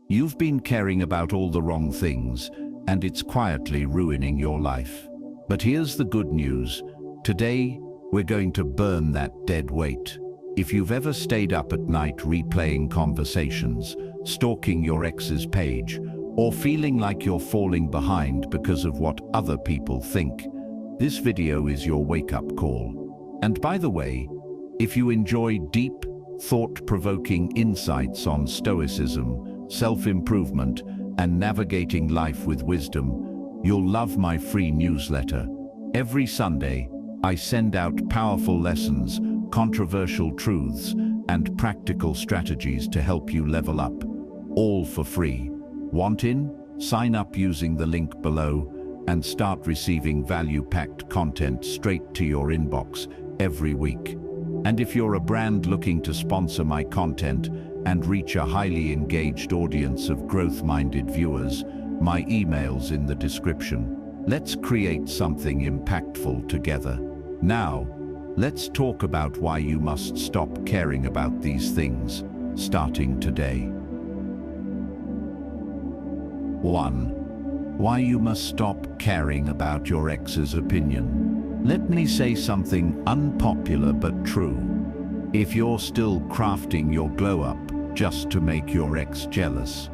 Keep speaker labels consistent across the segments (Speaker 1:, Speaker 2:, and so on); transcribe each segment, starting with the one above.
Speaker 1: You've been caring about all the wrong things, and it's quietly ruining your life. But here's the good news. Today, we're going to burn that dead weight. If you've ever stayed up at night replaying conversations, stalking your ex's page, or feeling like you're falling behind because of what other people think, this video is your wake-up call. And by the way, if you enjoy deep, thought-provoking insights on Stoicism, self-improvement, and navigating life with wisdom, you'll love my free newsletter. Every Sunday, I send out powerful lessons, controversial truths, and practical strategies to help you level up, all for free. Want in? Sign up using the link below and start receiving value-packed content straight to your inbox every week. And if you're a brand looking to sponsor my content and reach a highly engaged audience of growth-minded viewers, my email's in the description. Let's create something impactful together. Now, let's talk about why you must stop caring about these things, starting today. 1. Why you must stop caring about your ex's opinion. Let me say something unpopular but true. If you're still crafting your glow-up just to make your ex jealous,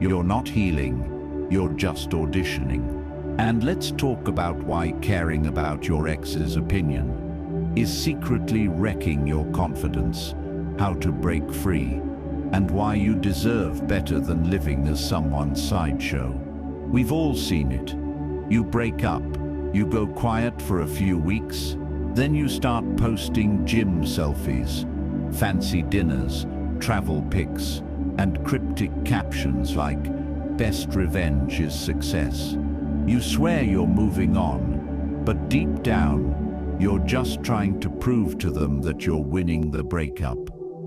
Speaker 1: you're not healing, you're just auditioning. And let's talk about why caring about your ex's opinion is secretly wrecking your confidence, how to break free, and why you deserve better than living as someone's sideshow. We've all seen it. You break up, you go quiet for a few weeks, then you start posting gym selfies, fancy dinners, travel pics, and cryptic captions like, "Best revenge is success." You swear you're moving on, but deep down, you're just trying to prove to them that you're winning the breakup.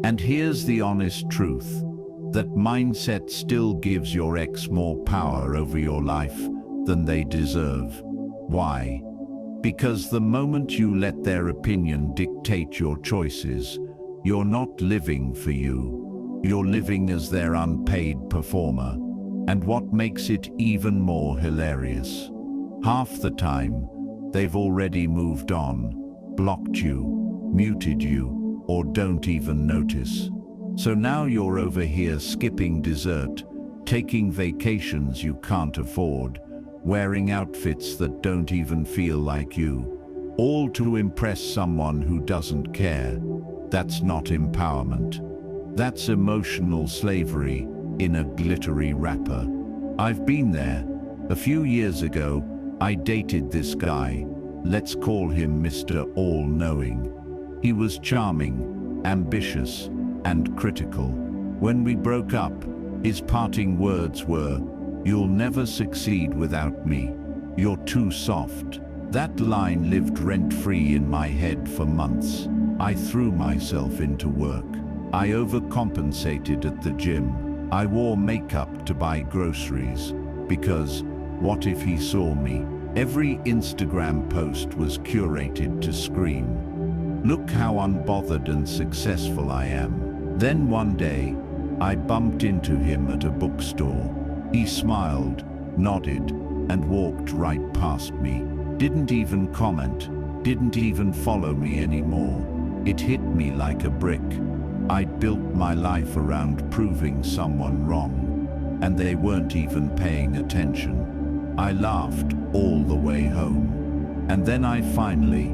Speaker 1: And here's the honest truth. That mindset still gives your ex more power over your life than they deserve. Why? Because the moment you let their opinion dictate your choices, you're not living for you. You're living as their unpaid performer. And what makes it even more hilarious? Half the time, they've already moved on, blocked you, muted you, or don't even notice. So now you're over here skipping dessert, taking vacations you can't afford, wearing outfits that don't even feel like you, all to impress someone who doesn't care. That's not empowerment. That's emotional slavery in a glittery wrapper. I've been there. A few years ago, I dated this guy. Let's call him Mr. All-Knowing. He was charming, ambitious, and critical. When we broke up, his parting words were, "You'll never succeed without me. You're too soft." That line lived rent-free in my head for months. I threw myself into work. I overcompensated at the gym. I wore makeup to buy groceries, because what if he saw me? Every Instagram post was curated to scream, "Look how unbothered and successful I am." Then one day, I bumped into him at a bookstore. He smiled, nodded, and walked right past me. Didn't even comment, didn't even follow me anymore. It hit me like a brick. I'd built my life around proving someone wrong, and they weren't even paying attention. I laughed all the way home. And then I finally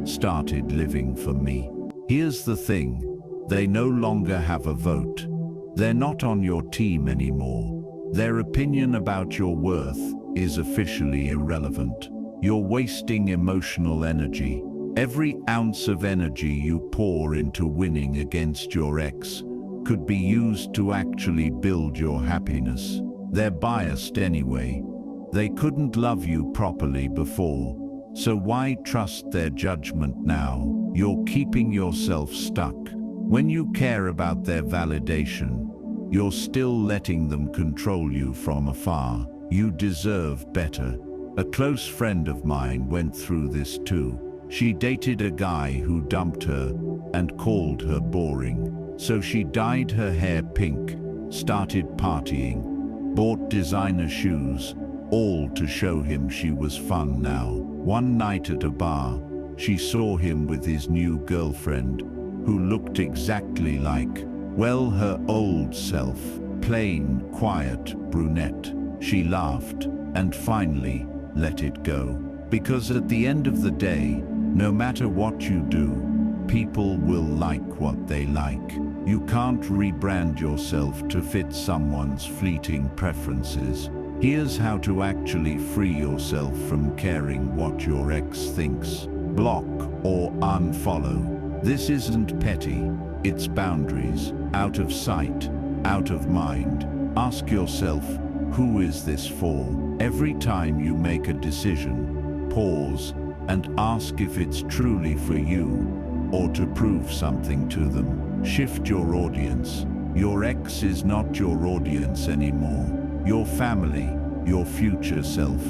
Speaker 1: started living for me. Here's the thing. They no longer have a vote. They're not on your team anymore. Their opinion about your worth is officially irrelevant. You're wasting emotional energy. Every ounce of energy you pour into winning against your ex could be used to actually build your happiness. They're biased anyway. They couldn't love you properly before, so why trust their judgment now? You're keeping yourself stuck. When you care about their validation, you're still letting them control you from afar. You deserve better. A close friend of mine went through this too. She dated a guy who dumped her and called her boring. So she dyed her hair pink, started partying, bought designer shoes, all to show him she was fun now. One night at a bar, she saw him with his new girlfriend, who looked exactly like, well, her old self, plain, quiet brunette. She laughed and finally let it go. Because at the end of the day, no matter what you do, people will like what they like. You can't rebrand yourself to fit someone's fleeting preferences. Here's how to actually free yourself from caring what your ex thinks. Block or unfollow. This isn't petty, it's boundaries. Out of sight, out of mind. Ask yourself, who is this for? Every time you make a decision, pause and ask if it's truly for you or to prove something to them. Shift your audience. Your ex is not your audience anymore. Your family, your future self,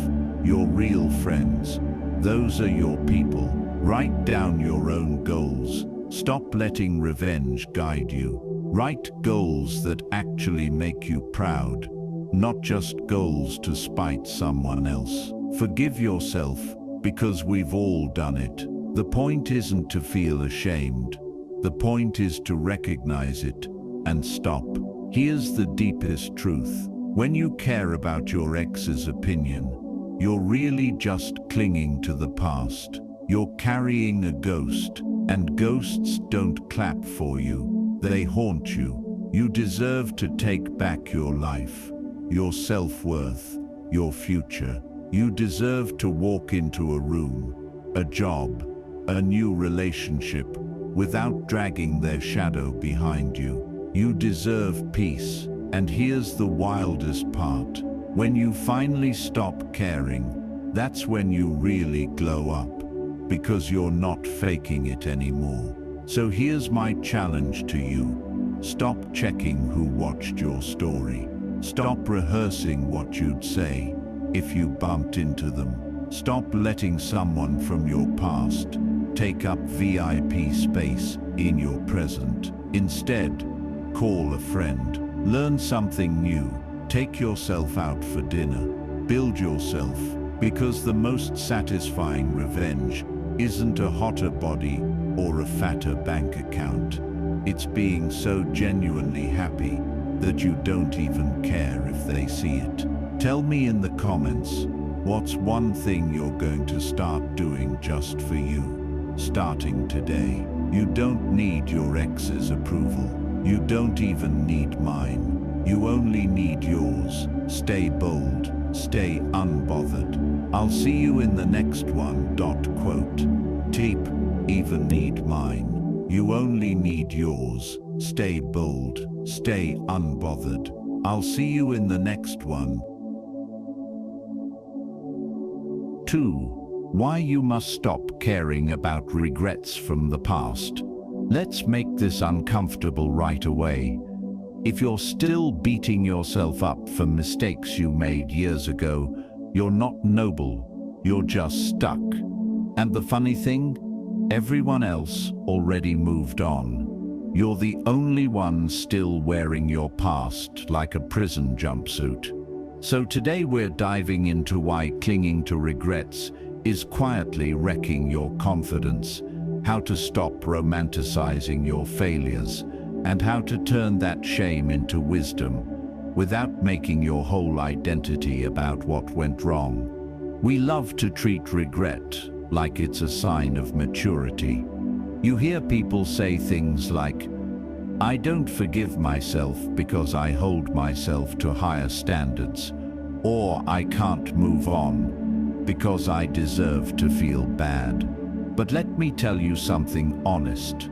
Speaker 1: your real friends, those are your people. Write down your own goals. Stop letting revenge guide you. Write goals that actually make you proud, not just goals to spite someone else. Forgive yourself, because we've all done it. The point isn't to feel ashamed. The point is to recognize it and stop. Here's the deepest truth. When you care about your ex's opinion, you're really just clinging to the past. You're carrying a ghost, and ghosts don't clap for you. They haunt you. You deserve to take back your life, your self-worth, your future. You deserve to walk into a room, a job, a new relationship, without dragging their shadow behind you. You deserve peace. And here's the wildest part. When you finally stop caring, that's when you really glow up, because you're not faking it anymore. So here's my challenge to you. Stop checking who watched your story. Stop rehearsing what you'd say if you bumped into them. Stop letting someone from your past take up VIP space in your present. Instead, call a friend. Learn something new. Take yourself out for dinner. Build yourself, because the most satisfying revenge isn't a hotter body or a fatter bank account. It's being so genuinely happy that you don't even care if they see it. Tell me in the comments, what's one thing you're going to start doing just for you, starting today? You don't need your ex's approval. You don't even need mine. You only need yours. Stay bold. Stay unbothered. I'll see you in the next one. Quote. Tip, even need mine. You only need yours. Stay bold. Stay unbothered. I'll see you in the next one. 2. Why you must stop caring about regrets from the past. Let's make this uncomfortable right away. If you're still beating yourself up for mistakes you made years ago, you're not noble, you're just stuck. And the funny thing, everyone else already moved on. You're the only one still wearing your past like a prison jumpsuit. So today we're diving into why clinging to regrets is quietly wrecking your confidence, how to stop romanticizing your failures, and how to turn that shame into wisdom without making your whole identity about what went wrong. We love to treat regret like it's a sign of maturity. You hear people say things like, I don't forgive myself because I hold myself to higher standards, or I can't move on because I deserve to feel bad. But let me tell you something honest.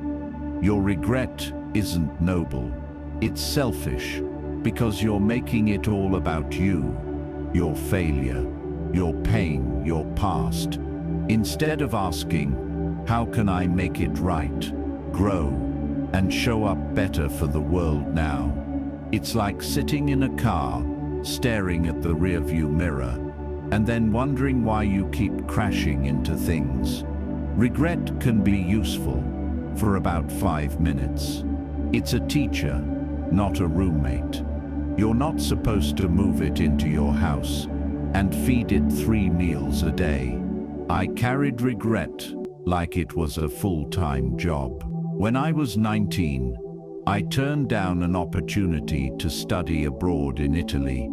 Speaker 1: Your regret isn't noble. It's selfish, because you're making it all about you, your failure, your pain, your past. Instead of asking, how can I make it right, grow, and show up better for the world now? It's like sitting in a car, staring at the rearview mirror, and then wondering why you keep crashing into things. Regret can be useful for about 5 minutes. It's a teacher, not a roommate. You're not supposed to move it into your house and feed it 3 meals a day. I carried regret like it was a full-time job. When I was 19, I turned down an opportunity to study abroad in Italy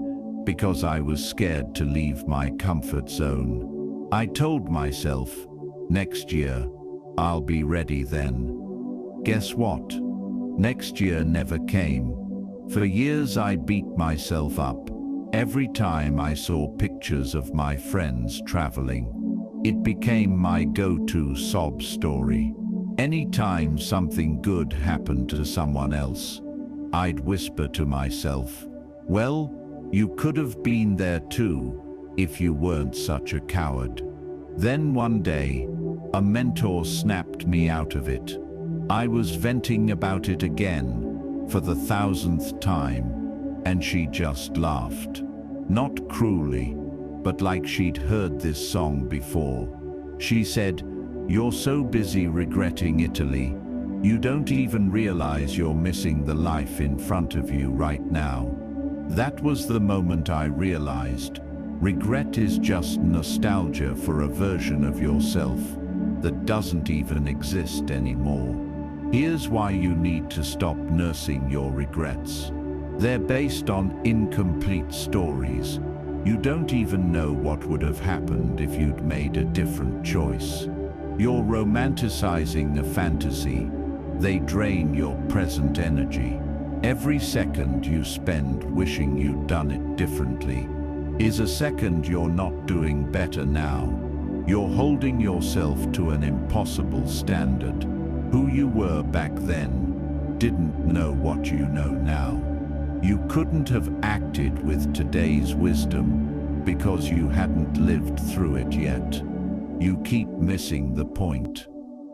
Speaker 1: because I was scared to leave my comfort zone. I told myself, next year, I'll be ready then. Guess what? Next year never came. For years I beat myself up every time I saw pictures of my friends traveling. It became my go-to sob story. Anytime something good happened to someone else, I'd whisper to myself, well, you could have been there too if you weren't such a coward. Then one day, a mentor snapped me out of it. I was venting about it again for the 1000th time, and she just laughed. Not cruelly, but like she'd heard this song before. She said, "You're so busy regretting Italy, you don't even realize you're missing the life in front of you right now." That was the moment I realized regret is just nostalgia for a version of yourself that doesn't even exist anymore. Here's why you need to stop nursing your regrets. They're based on incomplete stories. You don't even know what would have happened if you'd made a different choice. You're romanticizing a fantasy. They drain your present energy. Every second you spend wishing you'd done it differently is a second you're not doing better now. You're holding yourself to an impossible standard. Who you were back then didn't know what you know now. You couldn't have acted with today's wisdom because you hadn't lived through it yet. You keep missing the point.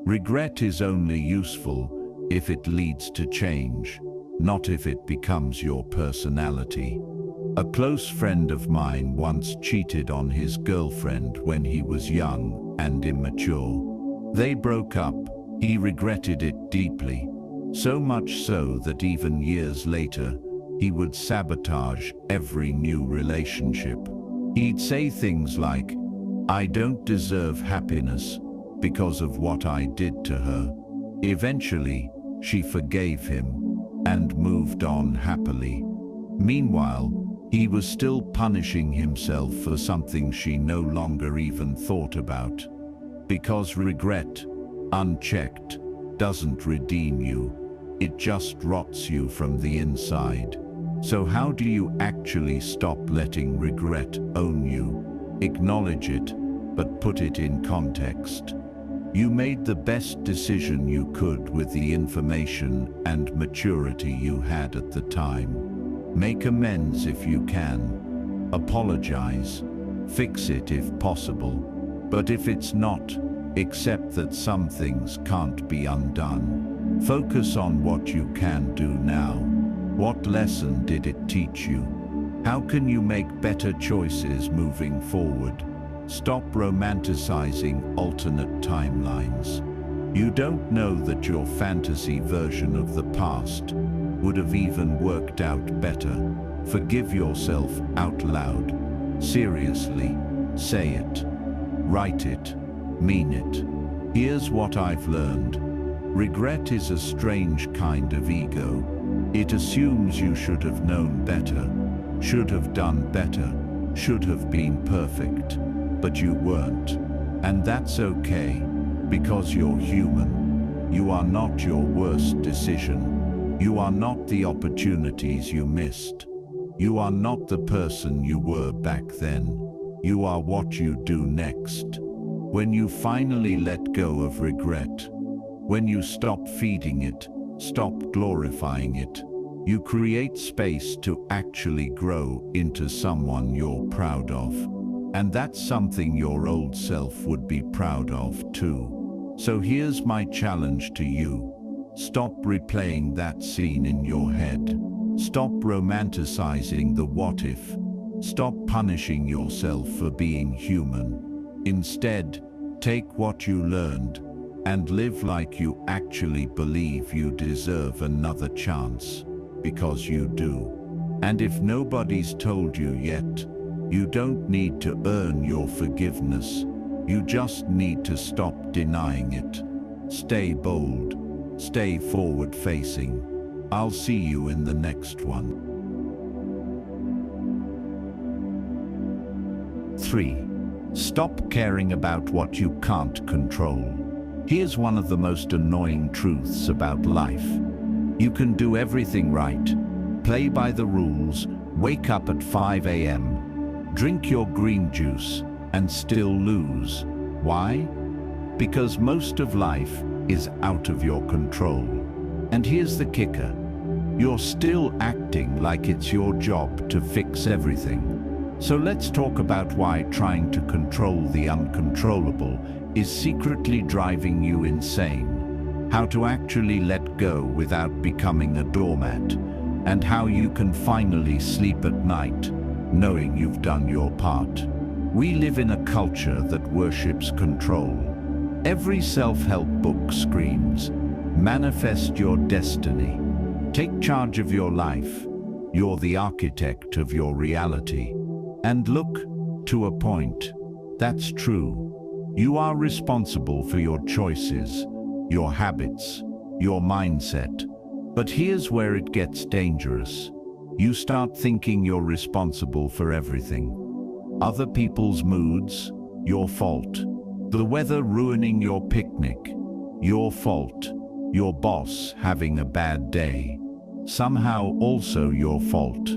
Speaker 1: Regret is only useful if it leads to change, not if it becomes your personality. A close friend of mine once cheated on his girlfriend when he was young and immature. They broke up. He regretted it deeply, so much so that even years later, he would sabotage every new relationship. He'd say things like, "I don't deserve happiness because of what I did to her." Eventually, she forgave him and moved on happily. Meanwhile, he was still punishing himself for something she no longer even thought about. Because regret, unchecked, doesn't redeem you. It just rots you from the inside. So how do you actually stop letting regret own you? Acknowledge it, but put it in context. You made the best decision you could with the information and maturity you had at the time. Make amends if you can. Apologize. Fix it if possible. But if it's not, accept that some things can't be undone. Focus on what you can do now. What lesson did it teach you? How can you make better choices moving forward? Stop romanticizing alternate timelines. You don't know that your fantasy version of the past would have even worked out better. Forgive yourself out loud. Seriously, say it. Write it. Mean it. Here's what I've learned. Regret is a strange kind of ego. It assumes you should have known better, should have done better, should have been perfect, but you weren't. And that's okay, because you're human. You are not your worst decision. You are not the opportunities you missed. You are not the person you were back then. You are what you do next. When you finally let go of regret, when you stop feeding it, stop glorifying it, you create space to actually grow into someone you're proud of. And that's something your old self would be proud of too. So here's my challenge to you. Stop replaying that scene in your head. Stop romanticizing the what if. Stop punishing yourself for being human. Instead, take what you learned and live like you actually believe you deserve another chance, because you do. And if nobody's told you yet, you don't need to earn your forgiveness. You just need to stop denying it. Stay bold. Stay forward-facing. I'll see you in the next one. 3. Stop caring about what you can't control. Here's one of the most annoying truths about life. You can do everything right, play by the rules, wake up at 5 a.m., drink your green juice, and still lose. Why? Because most of life is out of your control. And here's the kicker. You're still acting like it's your job to fix everything. So let's talk about why trying to control the uncontrollable is secretly driving you insane. How to actually let go without becoming a doormat. And how you can finally sleep at night, knowing you've done your part. We live in a culture that worships control. Every self-help book screams, manifest your destiny. Take charge of your life. You're the architect of your reality. And look, to a point, that's true. You are responsible for your choices, your habits, your mindset. But here's where it gets dangerous. You start thinking you're responsible for everything. Other people's moods, your fault. The weather ruining your picnic, your fault. Your boss having a bad day, somehow also your fault.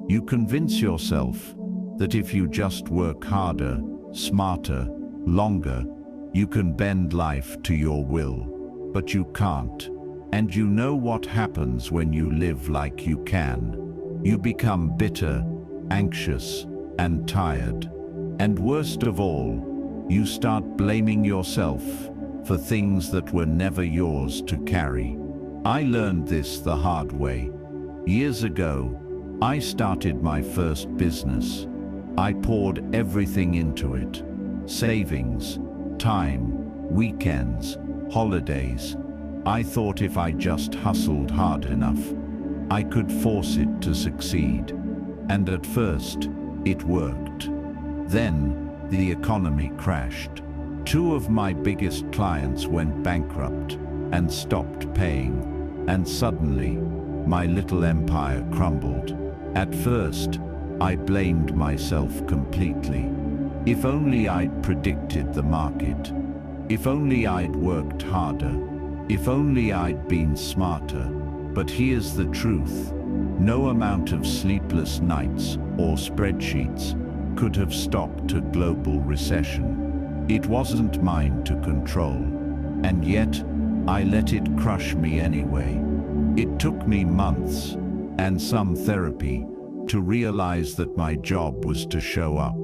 Speaker 1: You convince yourself that if you just work harder, smarter, longer, you can bend life to your will. But you can't. And you know what happens when you live like you can. You become bitter, anxious, and tired. And worst of all, you start blaming yourself for things that were never yours to carry. I learned this the hard way. Years ago, I started my first business. I poured everything into it. Savings, time, weekends, holidays. I thought if I just hustled hard enough, I could force it to succeed. And at first, it worked. Then, the economy crashed. 2 of my biggest clients went bankrupt and stopped paying. And suddenly, my little empire crumbled. At first, I blamed myself completely. If only I'd predicted the market. If only I'd worked harder. If only I'd been smarter. But here's the truth. No amount of sleepless nights or spreadsheets could have stopped a global recession. It wasn't mine to control. And yet, I let it crush me anyway. It took me months, and some therapy, to realize that my job was to show up,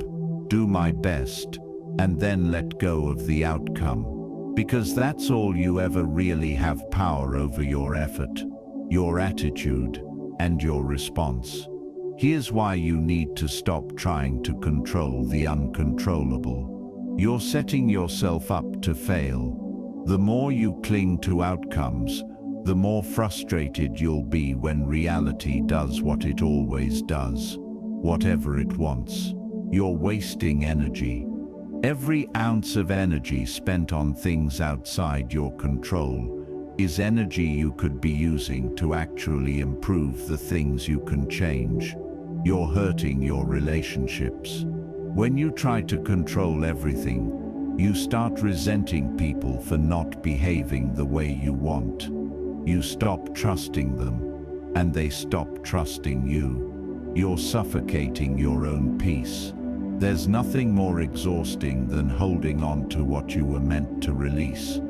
Speaker 1: do my best, and then let go of the outcome. Because that's all you ever really have power over: your effort, your attitude, and your response. Here's why you need to stop trying to control the uncontrollable. You're setting yourself up to fail. The more you cling to outcomes, the more frustrated you'll be when reality does what it always does, whatever it wants. You're wasting energy. Every ounce of energy spent on things outside your control is energy you could be using to actually improve the things you can change. You're hurting your relationships. When you try to control everything, you start resenting people for not behaving the way you want. You stop trusting them, and they stop trusting you. You're suffocating your own peace. There's nothing more exhausting than holding on to what you were meant to release.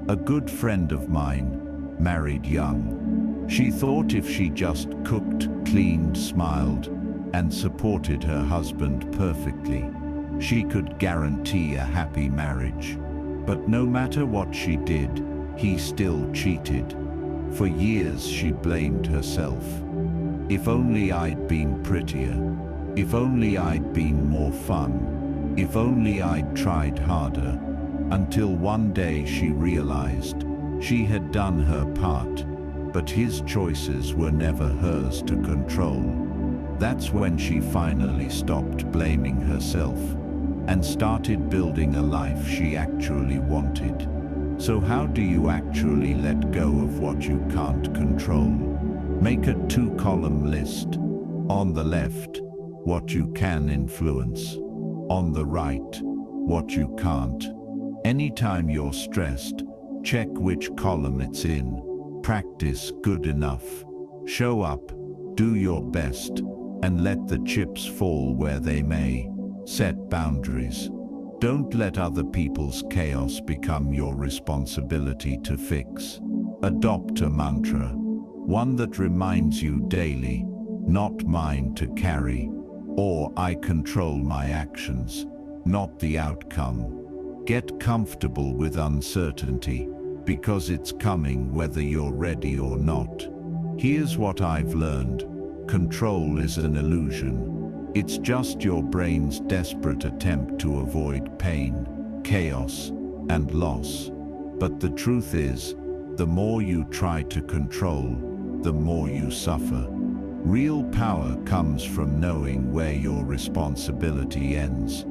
Speaker 1: A good friend of mine married young. She thought if she just cooked, cleaned, smiled, and supported her husband perfectly, she could guarantee a happy marriage. But no matter what she did, he still cheated. For years she blamed herself. If only I'd been prettier. If only I'd been more fun. If only I'd tried harder. Until one day she realized she had done her part, but his choices were never hers to control. That's when she finally stopped blaming herself and started building a life she actually wanted. So how do you actually let go of what you can't control? Make a 2-column list. On the left, what you can influence. On the right, what you can't. Anytime you're stressed, check which column it's in. Practice good enough. Show up, do your best, and let the chips fall where they may. Set boundaries. Don't let other people's chaos become your responsibility to fix. Adopt a mantra, one that reminds you daily, not mine to carry, or I control my actions, not the outcome. Get comfortable with uncertainty, because it's coming whether you're ready or not. Here's what I've learned. Control is an illusion. It's just your brain's desperate attempt to avoid pain, chaos, and loss. But the truth is, the more you try to control, the more you suffer. Real power comes from knowing where your responsibility ends.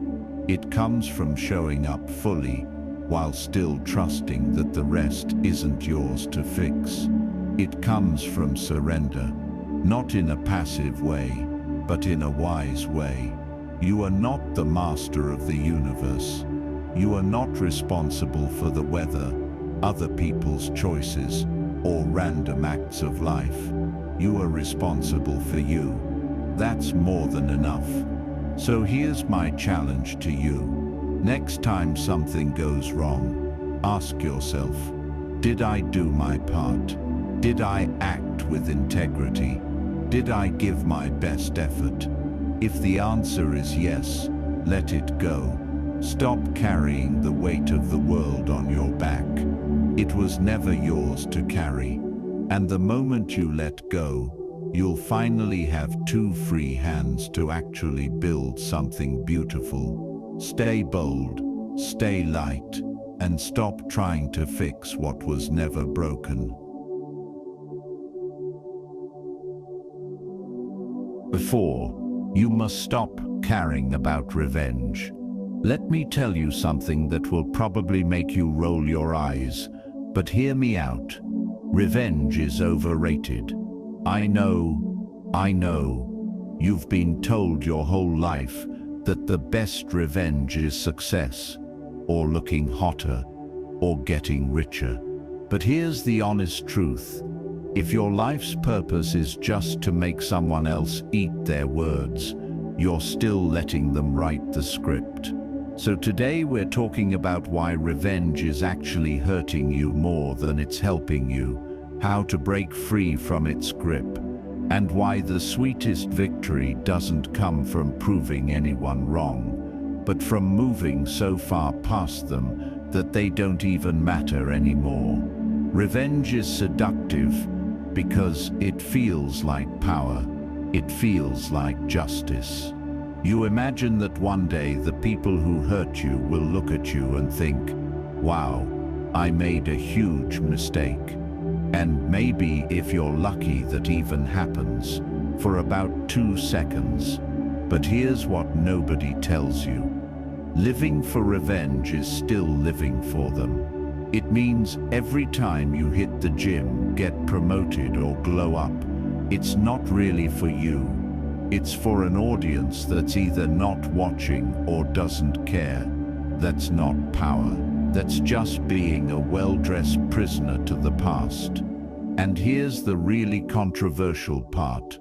Speaker 1: It comes from showing up fully, while still trusting that the rest isn't yours to fix. It comes from surrender, not in a passive way, but in a wise way. You are not the master of the universe. You are not responsible for the weather, other people's choices, or random acts of life. You are responsible for you. That's more than enough. So here's my challenge to you. Next time something goes wrong, ask yourself, did I do my part? Did I act with integrity? Did I give my best effort? If the answer is yes, let it go. Stop carrying the weight of the world on your back. It was never yours to carry. And the moment you let go, you'll finally have 2 free hands to actually build something beautiful. Stay bold, stay light, and stop trying to fix what was never broken. Before, you must stop caring about revenge. Let me tell you something that will probably make you roll your eyes, but hear me out. Revenge is overrated. I know. You've been told your whole life that the best revenge is success, or looking hotter, or getting richer. But here's the honest truth. If your life's purpose is just to make someone else eat their words, you're still letting them write the script. So today we're talking about why revenge is actually hurting you more than it's helping you, how to break free from its grip, and why the sweetest victory doesn't come from proving anyone wrong, but from moving so far past them that they don't even matter anymore. Revenge is seductive because it feels like power. It feels like justice. You imagine that one day the people who hurt you will look at you and think, wow, I made a huge mistake. And maybe, if you're lucky, that even happens for about 2 seconds. But here's what nobody tells you. Living for revenge is still living for them. It means every time you hit the gym, get promoted, or glow up, it's not really for you. It's for an audience that's either not watching or doesn't care. That's not power. That's just being a well-dressed prisoner to the past. And here's the really controversial part.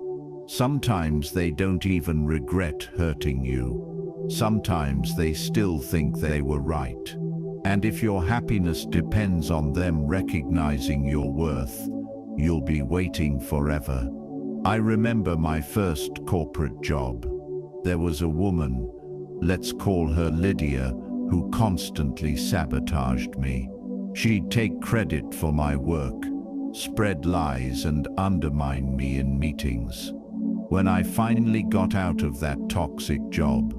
Speaker 1: Sometimes they don't even regret hurting you. Sometimes they still think they were right. And if your happiness depends on them recognizing your worth, you'll be waiting forever. I remember my first corporate job. There was a woman, let's call her Lydia, who constantly sabotaged me. She'd take credit for my work, spread lies, and undermine me in meetings. When I finally got out of that toxic job,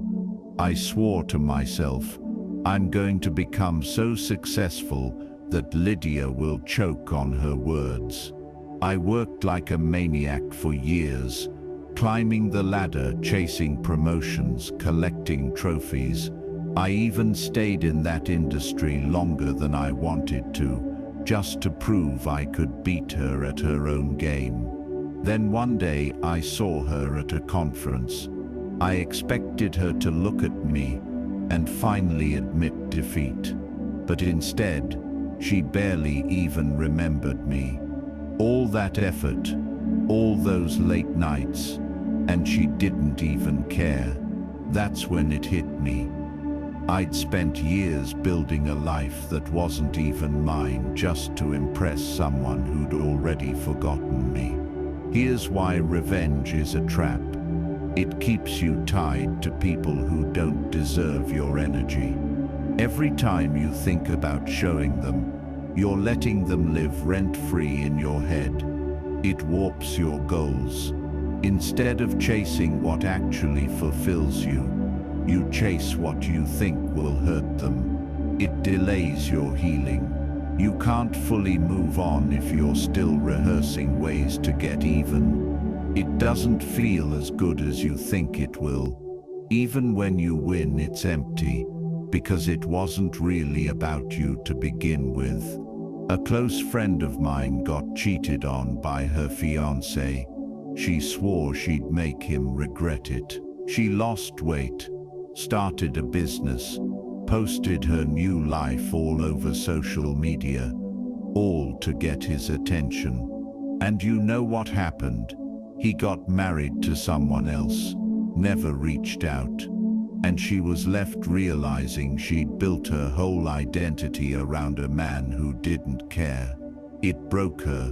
Speaker 1: I swore to myself, I'm going to become so successful that Lydia will choke on her words. I worked like a maniac for years, climbing the ladder, chasing promotions, collecting trophies. I even stayed in that industry longer than I wanted to, just to prove I could beat her at her own game. Then one day I saw her at a conference. I expected her to look at me and finally admit defeat. But instead, she barely even remembered me. All that effort, all those late nights, and she didn't even care. That's when it hit me. I'd spent years building a life that wasn't even mine just to impress someone who'd already forgotten me. Here's why revenge is a trap. It keeps you tied to people who don't deserve your energy. Every time you think about showing them, you're letting them live rent-free in your head. It warps your goals. Instead of chasing what actually fulfills you, you chase what you think will hurt them. It delays your healing. You can't fully move on if you're still rehearsing ways to get even. It doesn't feel as good as you think it will. Even when you win, it's empty, because it wasn't really about you to begin with. A close friend of mine got cheated on by her fiancé. She swore she'd make him regret it. She lost weight, started a business, posted her new life all over social media, all to get his attention. And you know what happened? He got married to someone else, never reached out. And she was left realizing she'd built her whole identity around a man who didn't care. It broke her,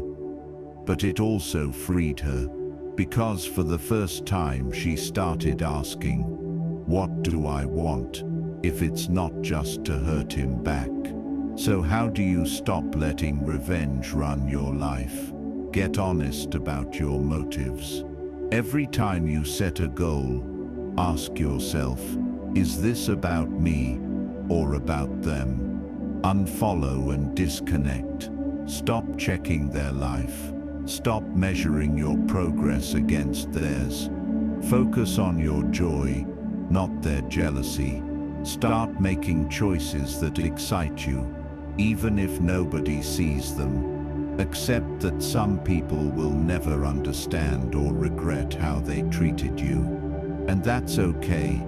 Speaker 1: but it also freed her, because for the first time she started asking, what do I want, if it's not just to hurt him back? So how do you stop letting revenge run your life? Get honest about your motives. Every time you set a goal, ask yourself, is this about me or about them? Unfollow and disconnect. Stop checking their life. Stop measuring your progress against theirs. Focus on your joy, not their jealousy. Start making choices that excite you, even if nobody sees them. Accept that some people will never understand or regret how they treated you. And that's okay.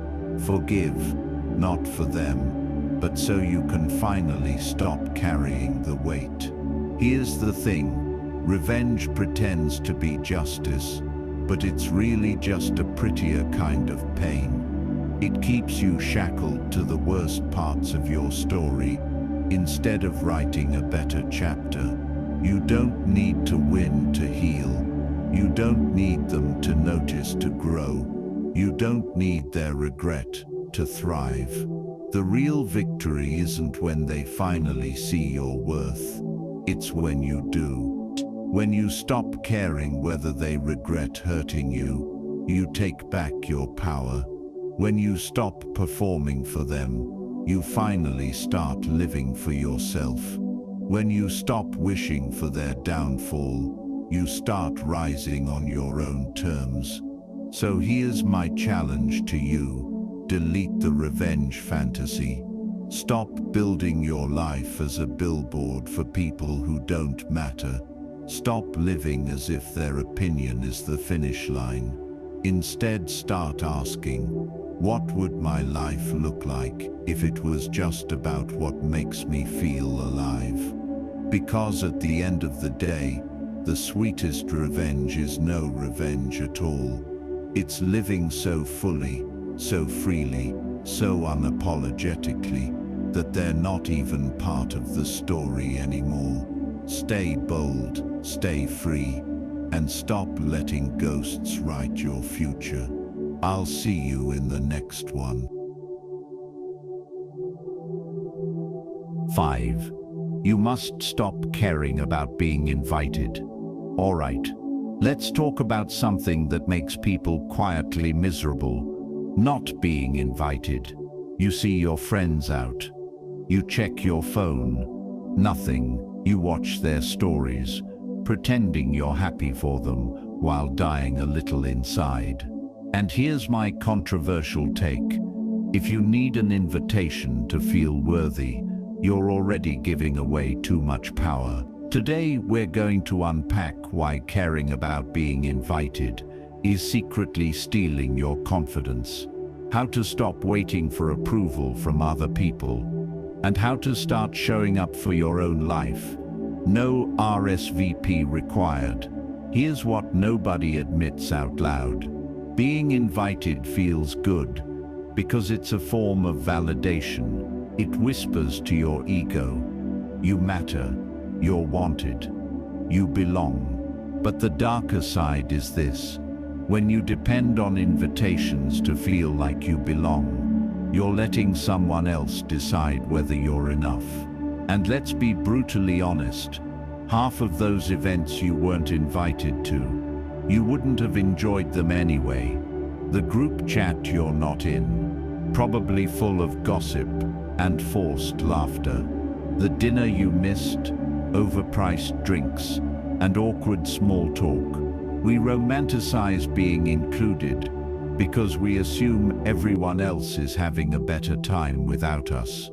Speaker 1: Forgive, not for them, but so you can finally stop carrying the weight. Here's the thing, revenge pretends to be justice, but it's really just a prettier kind of pain. It keeps you shackled to the worst parts of your story, instead of writing a better chapter. You don't need to win to heal. You don't need them to notice to grow. You don't need their regret to thrive. The real victory isn't when they finally see your worth. It's when you do. When you stop caring whether they regret hurting you, you take back your power. When you stop performing for them, you finally start living for yourself. When you stop wishing for their downfall, you start rising on your own terms. So here's my challenge to you. Delete the revenge fantasy. Stop building your life as a billboard for people who don't matter. Stop living as if their opinion is the finish line. Instead, start asking, what would my life look like if it was just about what makes me feel alive? Because at the end of the day, the sweetest revenge is no revenge at all. It's living so fully, so freely, so unapologetically, that they're not even part of the story anymore. Stay bold, stay free, and stop letting ghosts write your future. I'll see you in the next one. 5. You must stop caring about being invited. All right, let's talk about something that makes people quietly miserable. Not being invited. You see your friends out. You check your phone. Nothing. You watch their stories, pretending you're happy for them, while dying a little inside. And here's my controversial take. If you need an invitation to feel worthy, you're already giving away too much power. Today, we're going to unpack why caring about being invited is secretly stealing your confidence, how to stop waiting for approval from other people, and how to start showing up for your own life. No RSVP required. Here's what nobody admits out loud. Being invited feels good because it's a form of validation. It whispers to your ego, you matter, you're wanted, you belong. But the darker side is this. When you depend on invitations to feel like you belong, you're letting someone else decide whether you're enough. And let's be brutally honest, half of those events you weren't invited to, you wouldn't have enjoyed them anyway. The group chat you're not in, probably full of gossip and forced laughter. The dinner you missed, overpriced drinks, and awkward small talk. We romanticize being included because we assume everyone else is having a better time without us.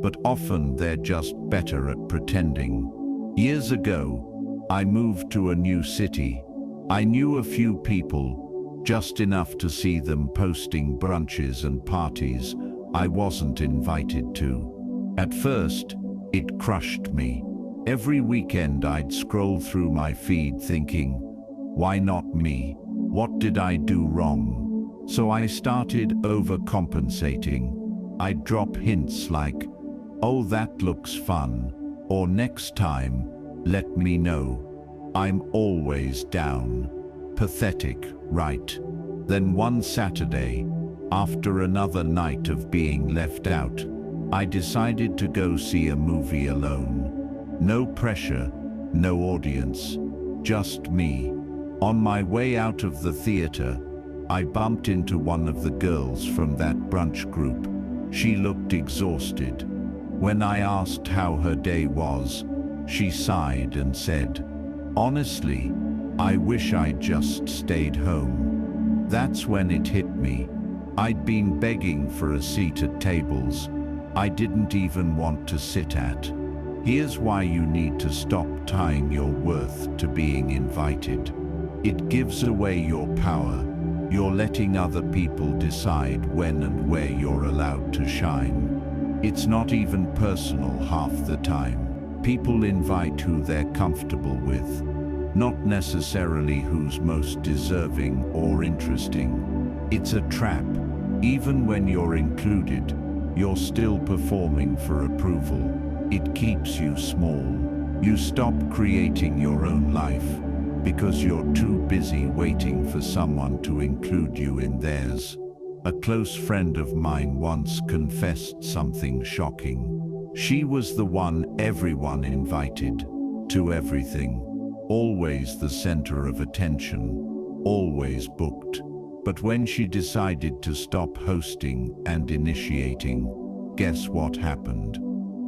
Speaker 1: But often they're just better at pretending. Years ago, I moved to a new city. I knew a few people, just enough to see them posting brunches and parties I wasn't invited to. At first, it crushed me. Every weekend I'd scroll through my feed thinking, why not me? What did I do wrong? So I started overcompensating. I'd drop hints like, oh, that looks fun, or next time, let me know. I'm always down. Pathetic, right? Then one Saturday, after another night of being left out, I decided to go see a movie alone. No pressure, no audience, just me. On my way out of the theater, I bumped into one of the girls from that brunch group. She looked exhausted. When I asked how her day was, she sighed and said, honestly, I wish I'd just stayed home. That's when it hit me. I'd been begging for a seat at tables I didn't even want to sit at. Here's why you need to stop tying your worth to being invited. It gives away your power. You're letting other people decide when and where you're allowed to shine. It's not even personal half the time. People invite who they're comfortable with, not necessarily who's most deserving or interesting. It's a trap. Even when you're included, you're still performing for approval. It keeps you small. You stop creating your own life because you're too busy waiting for someone to include you in theirs. A close friend of mine once confessed something shocking. She was the one everyone invited to everything, always the center of attention, always booked. But when she decided to stop hosting and initiating, guess what happened?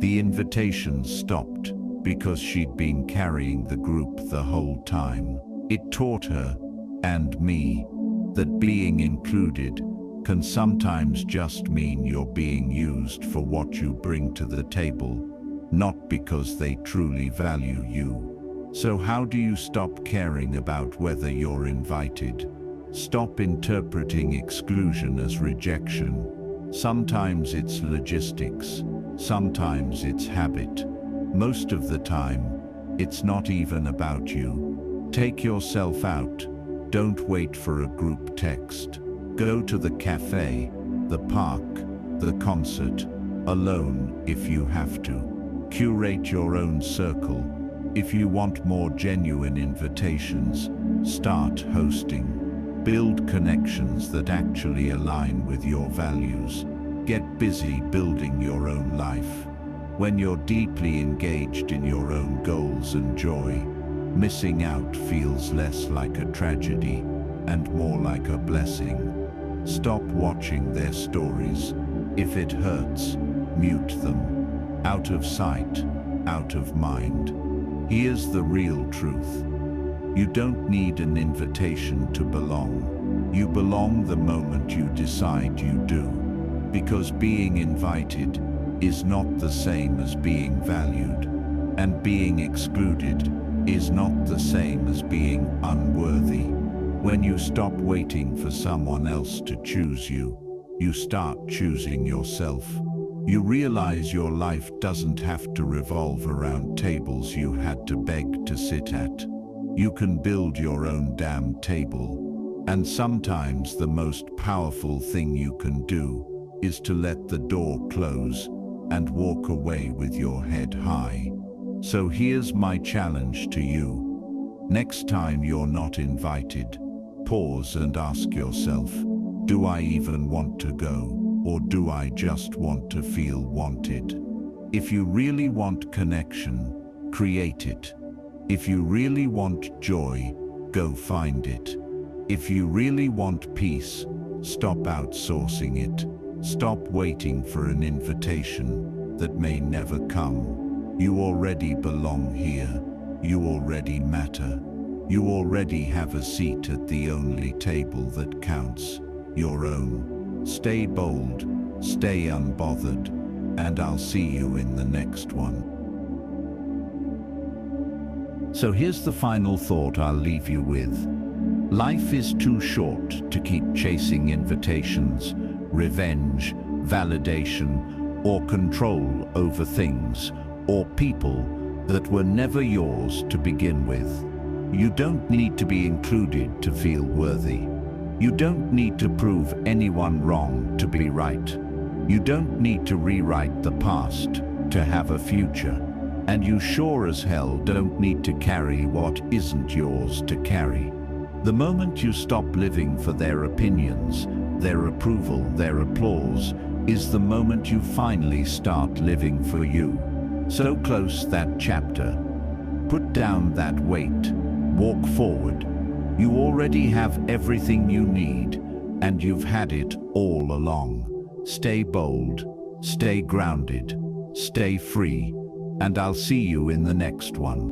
Speaker 1: The invitations stopped because she'd been carrying the group the whole time. It taught her, and me, that being included can sometimes just mean you're being used for what you bring to the table, not because they truly value you. So how do you stop caring about whether you're invited? Stop interpreting exclusion as rejection. Sometimes it's logistics, sometimes it's habit. Most of the time, it's not even about you. Take yourself out. Don't wait for a group text. Go to the cafe, the park, the concert, alone if you have to. Curate your own circle. If you want more genuine invitations, start hosting. Build connections that actually align with your values. Get busy building your own life. When you're deeply engaged in your own goals and joy, missing out feels less like a tragedy and more like a blessing. Stop watching their stories. If it hurts, mute them. Out of sight, out of mind. Here's the real truth. You don't need an invitation to belong. You belong the moment you decide you do. Because being invited is not the same as being valued, and being excluded is not the same as being unworthy. When you stop waiting for someone else to choose you, you start choosing yourself. You realize your life doesn't have to revolve around tables you had to beg to sit at. You can build your own damn table. And sometimes the most powerful thing you can do is to let the door close and walk away with your head high. So here's my challenge to you. Next time you're not invited, pause and ask yourself, do I even want to go, or do I just want to feel wanted? If you really want connection, create it. If you really want joy, go find it. If you really want peace, stop outsourcing it. Stop waiting for an invitation that may never come. You already belong here. You already matter. You already have a seat at the only table that counts, your own. Stay bold, stay unbothered, and I'll see you in the next one. So here's the final thought I'll leave you with. Life is too short to keep chasing invitations, revenge, validation, or control over things or people that were never yours to begin with. You don't need to be included to feel worthy. You don't need to prove anyone wrong to be right. You don't need to rewrite the past to have a future. And you sure as hell don't need to carry what isn't yours to carry. The moment you stop living for their opinions, their approval, their applause, is the moment you finally start living for you. So close that chapter. Put down that weight. Walk forward. You already have everything you need, and you've had it all along. Stay bold, stay grounded, stay free, and I'll see you in the next one.